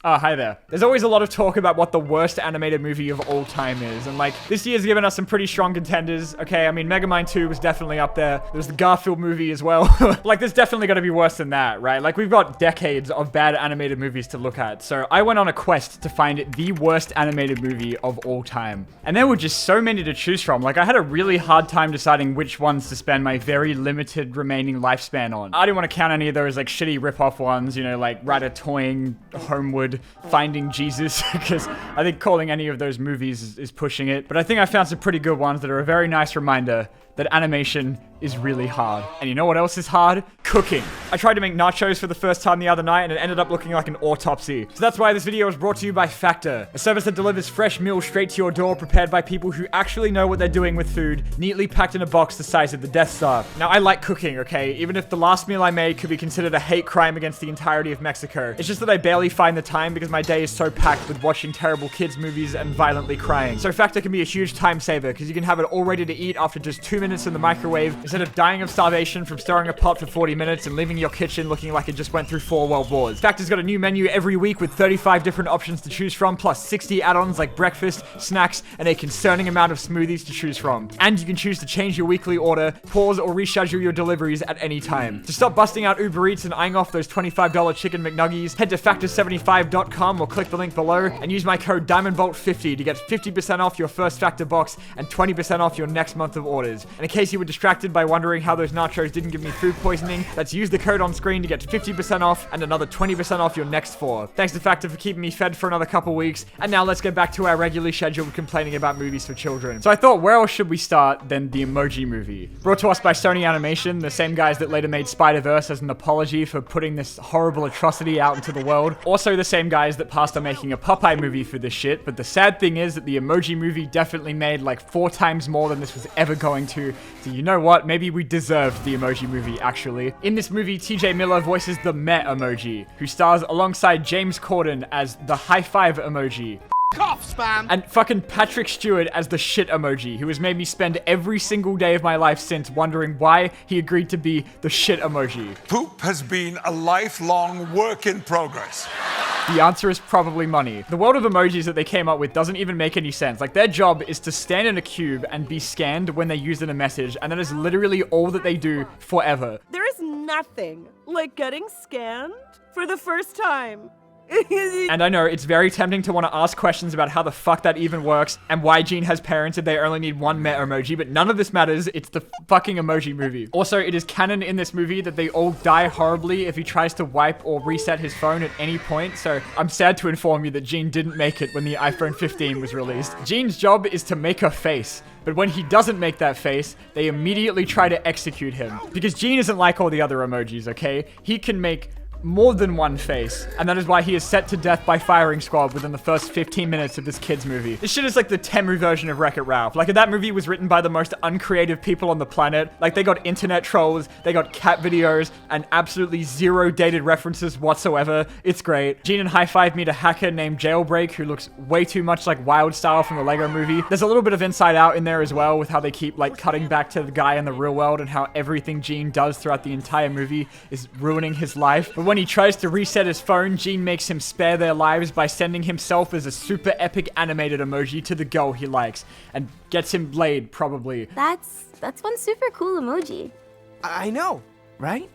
Oh, hi there. There's always a lot of talk about what the worst animated movie of all time is, and like, this year's given us some pretty strong contenders. Okay, I mean, Megamind 2 was definitely up there. There's the Garfield movie as well. Like, there's definitely gonna be worse than that, right? Like, we've got decades of bad animated movies to look at, so I went on a quest to find the worst animated movie of all time. And there were just so many to choose from. Like, I had a really hard time deciding which ones to spend my very limited remaining lifespan on. I didn't want to count any of those, like, shitty rip-off ones, you know, like Ratatouille, Homewood, Finding Jesus, because I think calling any of those movies is pushing it. But I think I found some pretty good ones that are a very nice reminder that animation is really hard. And you know what else is hard? Cooking. I tried to make nachos for the first time the other night and it ended up looking like an autopsy. So that's why this video is brought to you by Factor, a service that delivers fresh meals straight to your door prepared by people who actually know what they're doing with food, neatly packed in a box the size of the Death Star. Now, I like cooking, okay? Even if the last meal I made could be considered a hate crime against the entirety of Mexico. It's just that I barely find the time because my day is so packed with watching terrible kids movies and violently crying. So Factor can be a huge time saver because you can have it all ready to eat after just 2 minutes in the microwave instead of dying of starvation from stirring a pot for 40 minutes and leaving your kitchen looking like it just went through 4 world wars. Factor's got a new menu every week with 35 different options to choose from, plus 60 add-ons like breakfast, snacks, and a concerning amount of smoothies to choose from. And you can choose to change your weekly order, pause or reschedule your deliveries at any time. To stop busting out Uber Eats and eyeing off those $25 chicken McNuggies, head to factor75.com or click the link below and use my code Diamondbolt50 to get 50% off your first Factor box and 20% off your next month of orders. And in case you were distracted by wondering how those nachos didn't give me food poisoning, let's use the code on screen to get 50% off and another 20% off your next 4. Thanks to Factor for keeping me fed for another couple weeks, and now let's get back to our regularly scheduled complaining about movies for children. So I thought, where else should we start than the Emoji Movie? Brought to us by Sony Animation, the same guys that later made Spider-Verse as an apology for putting this horrible atrocity out into the world. Also the same guys that passed on making a Popeye movie for this shit, but the sad thing is that the Emoji Movie definitely made like 4 times more than this was ever going to. So you know what? Maybe we deserved the Emoji Movie, actually. In this movie, TJ Miller voices the meh emoji, who stars alongside James Corden as the high five emoji. Cough spam! And fucking Patrick Stewart as the shit emoji, who has made me spend every single day of my life since wondering why he agreed to be the shit emoji. Poop has been a lifelong work in progress. The answer is probably money. The world of emojis that they came up with doesn't even make any sense. Like, their job is to stand in a cube and be scanned when they use in a message, and that is literally all that they do forever. There is nothing like getting scanned for the first time. And I know, it's very tempting to want to ask questions about how the fuck that even works and why Gene has parents if they only need one meh emoji, but none of this matters. It's the fucking Emoji Movie. Also, it is canon in this movie that they all die horribly if he tries to wipe or reset his phone at any point, so I'm sad to inform you that Gene didn't make it when the iPhone 15 was released. Gene's job is to make a face. But when he doesn't make that face, they immediately try to execute him. Because Gene isn't like all the other emojis, okay? He can make more than one face, and that is why he is set to death by firing squad within the first 15 minutes of this kid's movie. This shit is like the Temu version of Wreck-It Ralph. Like, that movie was written by the most uncreative people on the planet. Like, they got internet trolls, they got cat videos, and absolutely zero dated references whatsoever. It's great. Gene and High Five meet a hacker named Jailbreak who looks way too much like Wild Style from the Lego Movie. There's a little bit of Inside Out in there as well, with how they keep like cutting back to the guy in the real world and how everything Gene does throughout the entire movie is ruining his life. But when he tries to reset his phone, Gene makes him spare their lives by sending himself as a super epic animated emoji to the girl he likes and gets him laid, probably. That's one super cool emoji. I know, right?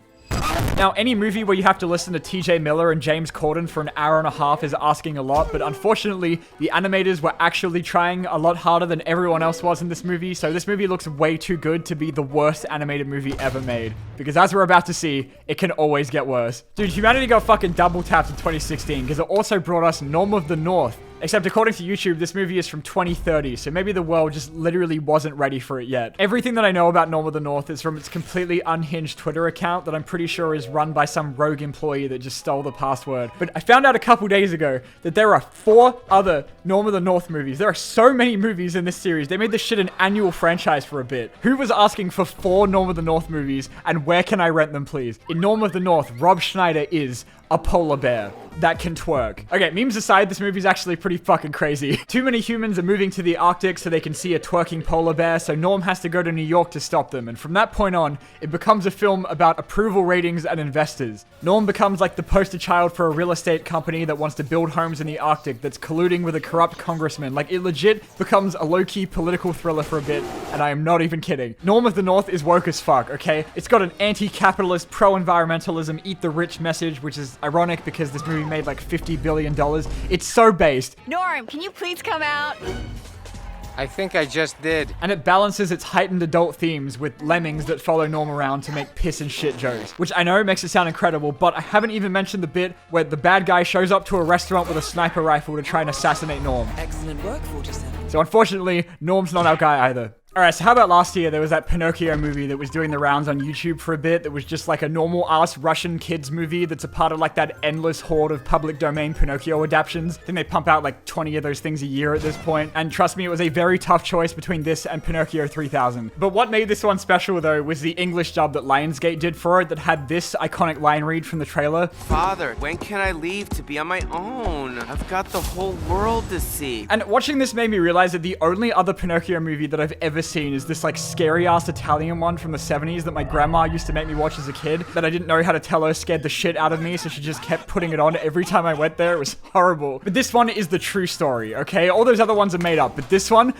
Now, any movie where you have to listen to TJ Miller and James Corden for an hour and a half is asking a lot, but unfortunately, the animators were actually trying a lot harder than everyone else was in this movie, so this movie looks way too good to be the worst animated movie ever made. Because as we're about to see, it can always get worse. Dude, humanity got fucking double tapped in 2016, because it also brought us Norm of the North. Except according to YouTube, this movie is from 2030, so maybe the world just literally wasn't ready for it yet. Everything that I know about Norm of the North is from its completely unhinged Twitter account that I'm pretty sure is run by some rogue employee that just stole the password. But I found out a couple days ago that there are 4 other Norm of the North movies. There are so many movies in this series. They made this shit an annual franchise for a bit. Who was asking for 4 Norm of the North movies, and where can I rent them, please? In Norm of the North, Rob Schneider is a polar bear that can twerk. Okay, memes aside, this movie's actually pretty fucking crazy. Too many humans are moving to the Arctic so they can see a twerking polar bear, so Norm has to go to New York to stop them, and from that point on, it becomes a film about approval ratings and investors. Norm becomes like the poster child for a real estate company that wants to build homes in the Arctic that's colluding with a corrupt congressman. Like, it legit becomes a low-key political thriller for a bit, and I am not even kidding. Norm of the North is woke as fuck, okay? It's got an anti-capitalist, pro-environmentalism, eat the rich message, which is ironic because this movie made like $50 billion. It's so based. Norm, can you please come out? I think I just did. And it balances its heightened adult themes with lemmings that follow Norm around to make piss and shit jokes. Which I know makes it sound incredible, but I haven't even mentioned the bit where the bad guy shows up to a restaurant with a sniper rifle to try and assassinate Norm. Excellent work, 47. So unfortunately, Norm's not our guy either. Alright, so how about last year there was that Pinocchio movie that was doing the rounds on YouTube for a bit that was just like a normal-ass Russian kids movie that's a part of like that endless horde of public domain Pinocchio adaptions. I think they pump out like 20 of those things a year at this point, and trust me, it was a very tough choice between this and Pinocchio 3000. But what made this one special though was the English dub that Lionsgate did for it that had this iconic line read from the trailer. Father, when can I leave to be on my own? I've got the whole world to see. And watching this made me realize that the only other Pinocchio movie that I've ever seen is this like scary ass Italian one from the 70s that my grandma used to make me watch as a kid that I didn't know how to tell her scared the shit out of me, so she just kept putting it on every time I went there. It was horrible. But this one is the true story, okay? All those other ones are made up, but this one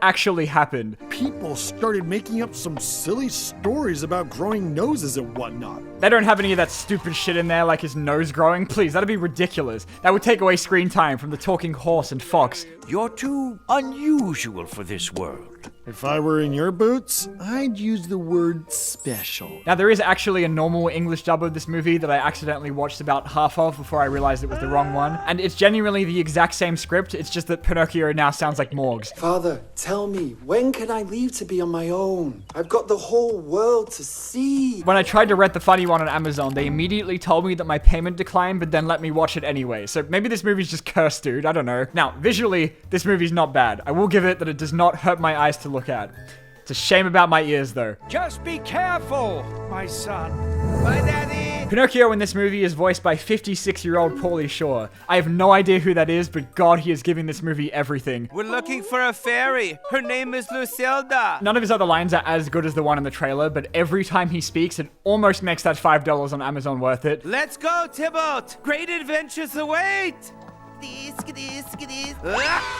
actually happened. People started making up some silly stories about growing noses and whatnot. They don't have any of that stupid shit in there like his nose growing. Please, that'd be ridiculous. That would take away screen time from the talking horse and fox. You're too unusual for this world. If I were in your boots, I'd use the word special. Now, there is actually a normal English dub of this movie that I accidentally watched about half of before I realized it was the wrong one. And it's genuinely the exact same script, it's just that Pinocchio now sounds like Morgs. Father, tell me, when can I leave to be on my own? I've got the whole world to see. When I tried to rent the funny one on Amazon, they immediately told me that my payment declined, but then let me watch it anyway. So maybe this movie's just cursed, dude, I don't know. Now, visually, this movie's not bad. I will give it that it does not hurt my eyes to look at. It's a shame about my ears, though. Just be careful, my son. Bye, Daddy! Pinocchio in this movie is voiced by 56-year-old Pauly Shore. I have no idea who that is, but God, he is giving this movie everything. We're looking for a fairy. Her name is Lucilda. None of his other lines are as good as the one in the trailer, but every time he speaks, it almost makes that $5 on Amazon worth it. Let's go, Tybalt. Great adventures await.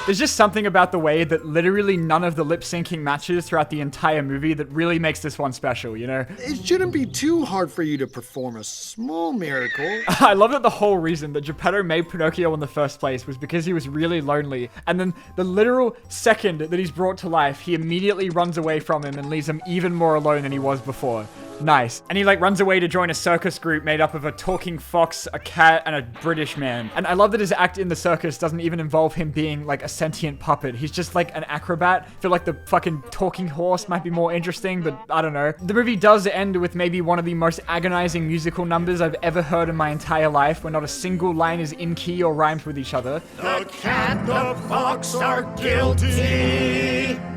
There's just something about the way that literally none of the lip syncing matches throughout the entire movie that really makes this one special, you know? It shouldn't be too hard for you to perform a small miracle. I love that the whole reason that Geppetto made Pinocchio in the first place was because he was really lonely, and then the literal second that he's brought to life, he immediately runs away from him and leaves him even more alone than he was before. Nice. And he like runs away to join a circus group made up of a talking fox, a cat, and a British man. And I love that his act in the circus doesn't even involve him being like a sentient puppet. He's just like an acrobat. I feel like the fucking talking horse might be more interesting, but I don't know. The movie does end with maybe one of the most agonizing musical numbers I've ever heard in my entire life, where not a single line is in key or rhymes with each other. The cat, the fox are guilty,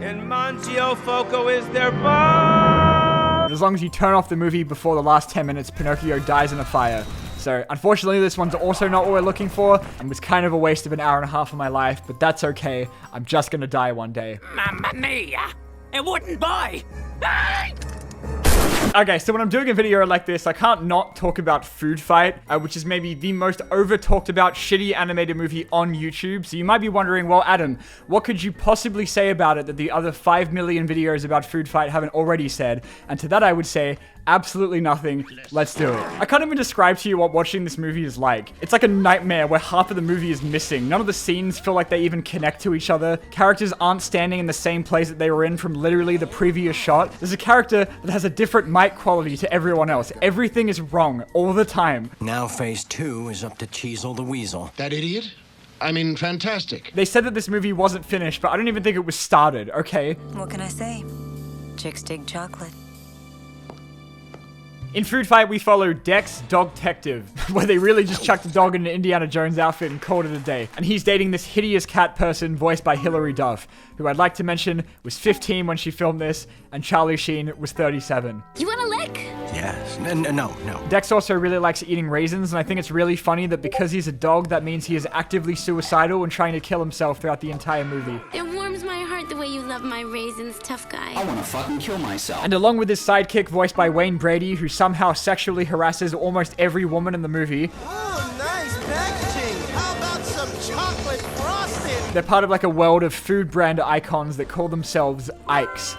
and Mangio Foco is their boss. As long as you turn off the movie before the last 10 minutes, Pinocchio dies in a fire. So, unfortunately, this one's also not what we're looking for, and was kind of a waste of an hour and a half of my life, but that's okay. I'm just gonna die one day. Mamma mia! It wouldn't buy! Okay, so when I'm doing a video like this, I can't not talk about Foodfight, which is maybe the most over-talked about shitty animated movie on YouTube. So you might be wondering, well, Adam, what could you possibly say about it that the other 5 million videos about Foodfight haven't already said? And to that I would say, absolutely nothing. Let's do it. I can't even describe to you what watching this movie is like. It's like a nightmare where half of the movie is missing. None of the scenes feel like they even connect to each other. Characters aren't standing in the same place that they were in from literally the previous shot. There's a character that has a different mic quality to everyone else. Everything is wrong all the time. Now phase 2 is up to Cheezel the Weasel. That idiot? I mean, fantastic. They said that this movie wasn't finished, but I don't even think it was started, okay? What can I say? Chicks dig chocolate. In Foodfight, we follow Dex, Dog Detective, where they really just chucked a dog in an Indiana Jones outfit and called it a day. And he's dating this hideous cat person voiced by Hilary Duff, who I'd like to mention was 15 when she filmed this, and Charlie Sheen was 37. You want a lick? guess. No. Dex also really likes eating raisins, and I think it's really funny that because he's a dog, that means he is actively suicidal and trying to kill himself throughout the entire movie. It warms my heart the way you love my raisins, tough guy. I wanna fucking kill myself. And along with his sidekick voiced by Wayne Brady, who somehow sexually harasses almost every woman in the movie. Oh, nice packaging. How about some chocolate frosting? They're part of like a world of food brand icons that call themselves Ikes,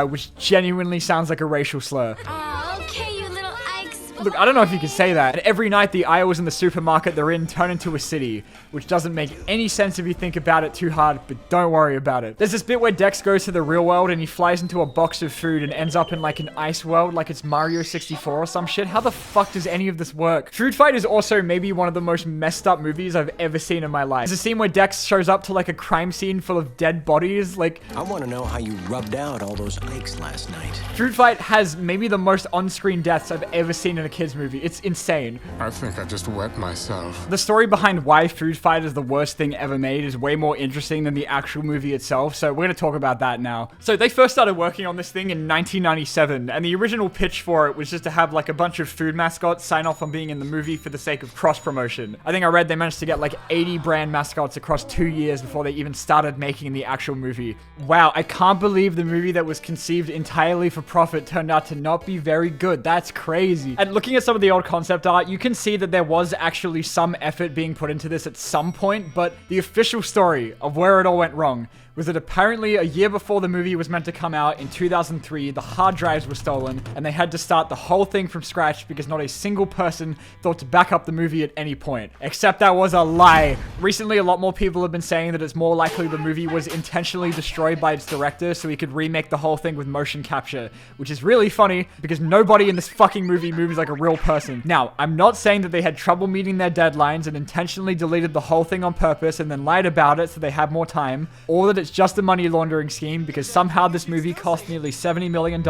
which genuinely sounds like a racial slur. Oh, okay, you little Ikes. Look, I don't know if you can say that. And every night the aisles in the supermarket they're in turn into a city, which doesn't make any sense if you think about it too hard, but don't worry about it. There's this bit where Dex goes to the real world and he flies into a box of food and ends up in like an ice world like it's Mario 64 or some shit. How the fuck does any of this work? Foodfight is also maybe one of the most messed up movies I've ever seen in my life. There's a scene where Dex shows up to like a crime scene full of dead bodies. Like, I want to know how you rubbed out all those Ikes last night. Foodfight has maybe the most on-screen deaths I've ever seen in a kid's movie. It's insane. I think I just wet myself. The story behind why Foodfight is the worst thing ever made is way more interesting than the actual movie itself, so we're going to talk about that now. So they first started working on this thing in 1997, and the original pitch for it was just to have like a bunch of food mascots sign off on being in the movie for the sake of cross-promotion. I think I read they managed to get like 80 brand mascots across 2 years before they even started making the actual movie. Wow, I can't believe the movie that was conceived entirely for profit turned out to not be very good. That's crazy. And looking at some of the old concept art, you can see that there was actually some effort being put into this at some point, but the official story of where it all went wrong was that apparently a year before the movie was meant to come out in 2003, the hard drives were stolen and they had to start the whole thing from scratch because not a single person thought to back up the movie at any point. Except that was a lie. Recently, a lot more people have been saying that it's more likely the movie was intentionally destroyed by its director so he could remake the whole thing with motion capture, which is really funny because nobody in this fucking movie moves like a real person. Now, I'm not saying that they had trouble meeting their deadlines and intentionally deleted the whole thing on purpose and then lied about it so they had more time, or that it's just a money laundering scheme because somehow this movie cost nearly $70 million,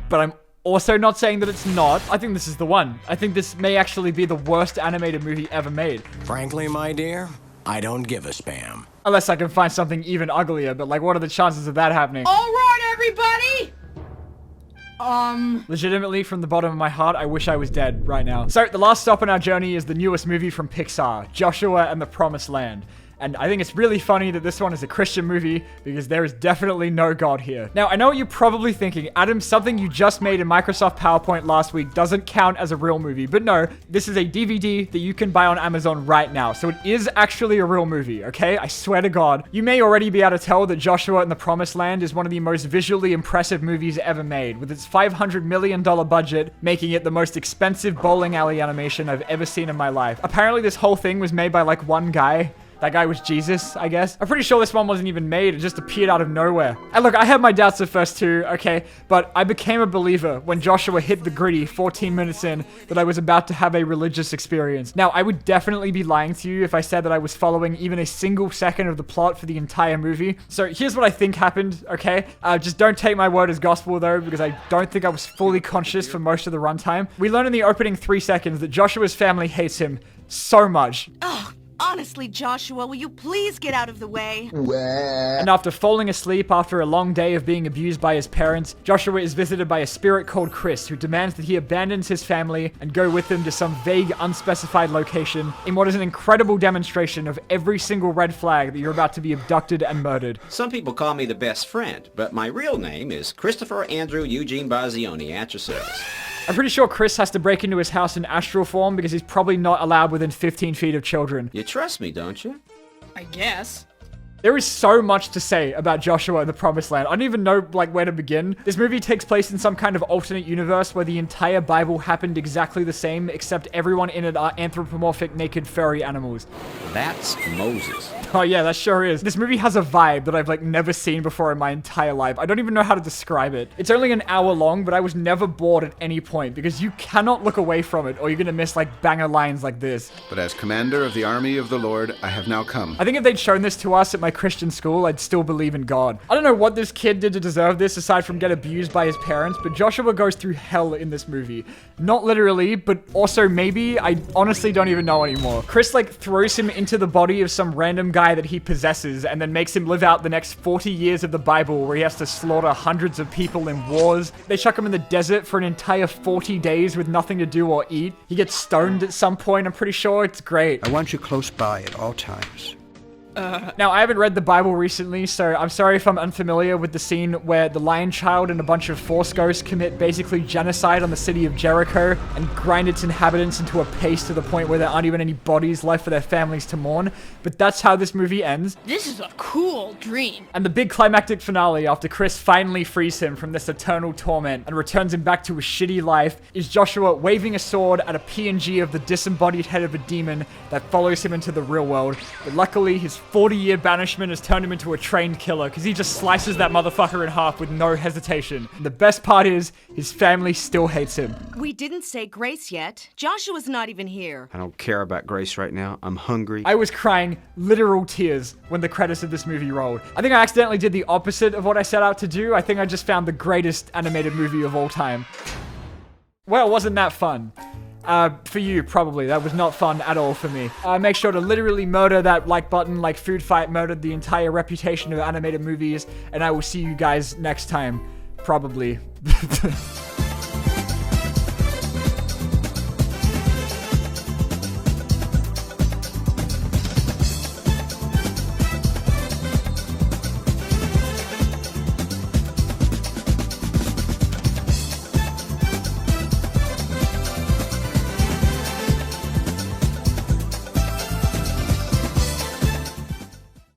but I'm also not saying that it's not. I think this is the one. I think this may actually be the worst animated movie ever made. Frankly, my dear, I don't give a spam. Unless I can find something even uglier, but like, what are the chances of that happening? All right, everybody! Legitimately, from the bottom of my heart, I wish I was dead right now. So, the last stop on our journey is the newest movie from Pixar, Joshua and the Promised Land. And I think it's really funny that this one is a Christian movie because there is definitely no God here. Now, I know what you're probably thinking. Adam, something you just made in Microsoft PowerPoint last week doesn't count as a real movie. But no, this is a DVD that you can buy on Amazon right now. So it is actually a real movie, okay? I swear to God. You may already be able to tell that Joshua and the Promised Land is one of the most visually impressive movies ever made, with its $500 million budget, making it the most expensive bowling alley animation I've ever seen in my life. Apparently, this whole thing was made by like one guy. That guy was Jesus, I guess. I'm pretty sure this one wasn't even made. It just appeared out of nowhere. And look, I had my doubts at first too, okay? But I became a believer when Joshua hit the gritty 14 minutes in that I was about to have a religious experience. Now, I would definitely be lying to you if I said that I was following even a single second of the plot for the entire movie. So here's what I think happened, okay? Just don't take my word as gospel though, because I don't think I was fully conscious for most of the runtime. We learn in the opening 3 seconds that Joshua's family hates him so much. Oh, honestly, Joshua, will you please get out of the way? And after falling asleep after a long day of being abused by his parents, Joshua is visited by a spirit called Chris, who demands that he abandons his family and go with him to some vague, unspecified location in what is an incredible demonstration of every single red flag that you're about to be abducted and murdered. Some people call me the best friend, but my real name is Christopher Andrew Eugene Bazzioni, at your service. I'm pretty sure Chris has to break into his house in astral form because he's probably not allowed within 15 feet of children. You trust me, don't you? I guess. There is so much to say about Joshua and the Promised Land. I don't even know, like, where to begin. This movie takes place in some kind of alternate universe where the entire Bible happened exactly the same, except everyone in it are anthropomorphic, naked, furry animals. That's Moses. Oh yeah, that sure is. This movie has a vibe that I've, like, never seen before in my entire life. I don't even know how to describe it. It's only an hour long, but I was never bored at any point because you cannot look away from it or you're gonna miss, like, banger lines like this. But as commander of the army of the Lord, I have now come. I think if they'd shown this to us at my Christian school, I'd still believe in God. I don't know what this kid did to deserve this aside from get abused by his parents, but Joshua goes through hell in this movie. Not literally, but also maybe. I honestly don't even know anymore. Chris like throws him into the body of some random guy that he possesses and then makes him live out the next 40 years of the Bible where he has to slaughter hundreds of people in wars. They chuck him in the desert for an entire 40 days with nothing to do or eat. He gets stoned at some point, I'm pretty sure. It's great. I want you close by at all times. Now, I haven't read the Bible recently, so I'm sorry if I'm unfamiliar with the scene where the lion child and a bunch of Force ghosts commit basically genocide on the city of Jericho and grind its inhabitants into a paste to the point where there aren't even any bodies left for their families to mourn. But that's how this movie ends. This is a cool dream. And the big climactic finale, after Chris finally frees him from this eternal torment and returns him back to a shitty life, is Joshua waving a sword at a PNG of the disembodied head of a demon that follows him into the real world. But luckily, his 40-year banishment has turned him into a trained killer because he just slices that motherfucker in half with no hesitation. And the best part is, his family still hates him. We didn't say grace yet. Joshua's not even here. I don't care about Grace right now. I'm hungry. I was crying literal tears when the credits of this movie rolled. I think I accidentally did the opposite of what I set out to do. I think I just found the greatest animated movie of all time. Well, wasn't that fun? For you, probably. That was not fun at all for me. Make sure to literally murder that like button like Foodfight murdered the entire reputation of animated movies, and I will see you guys next time. Probably.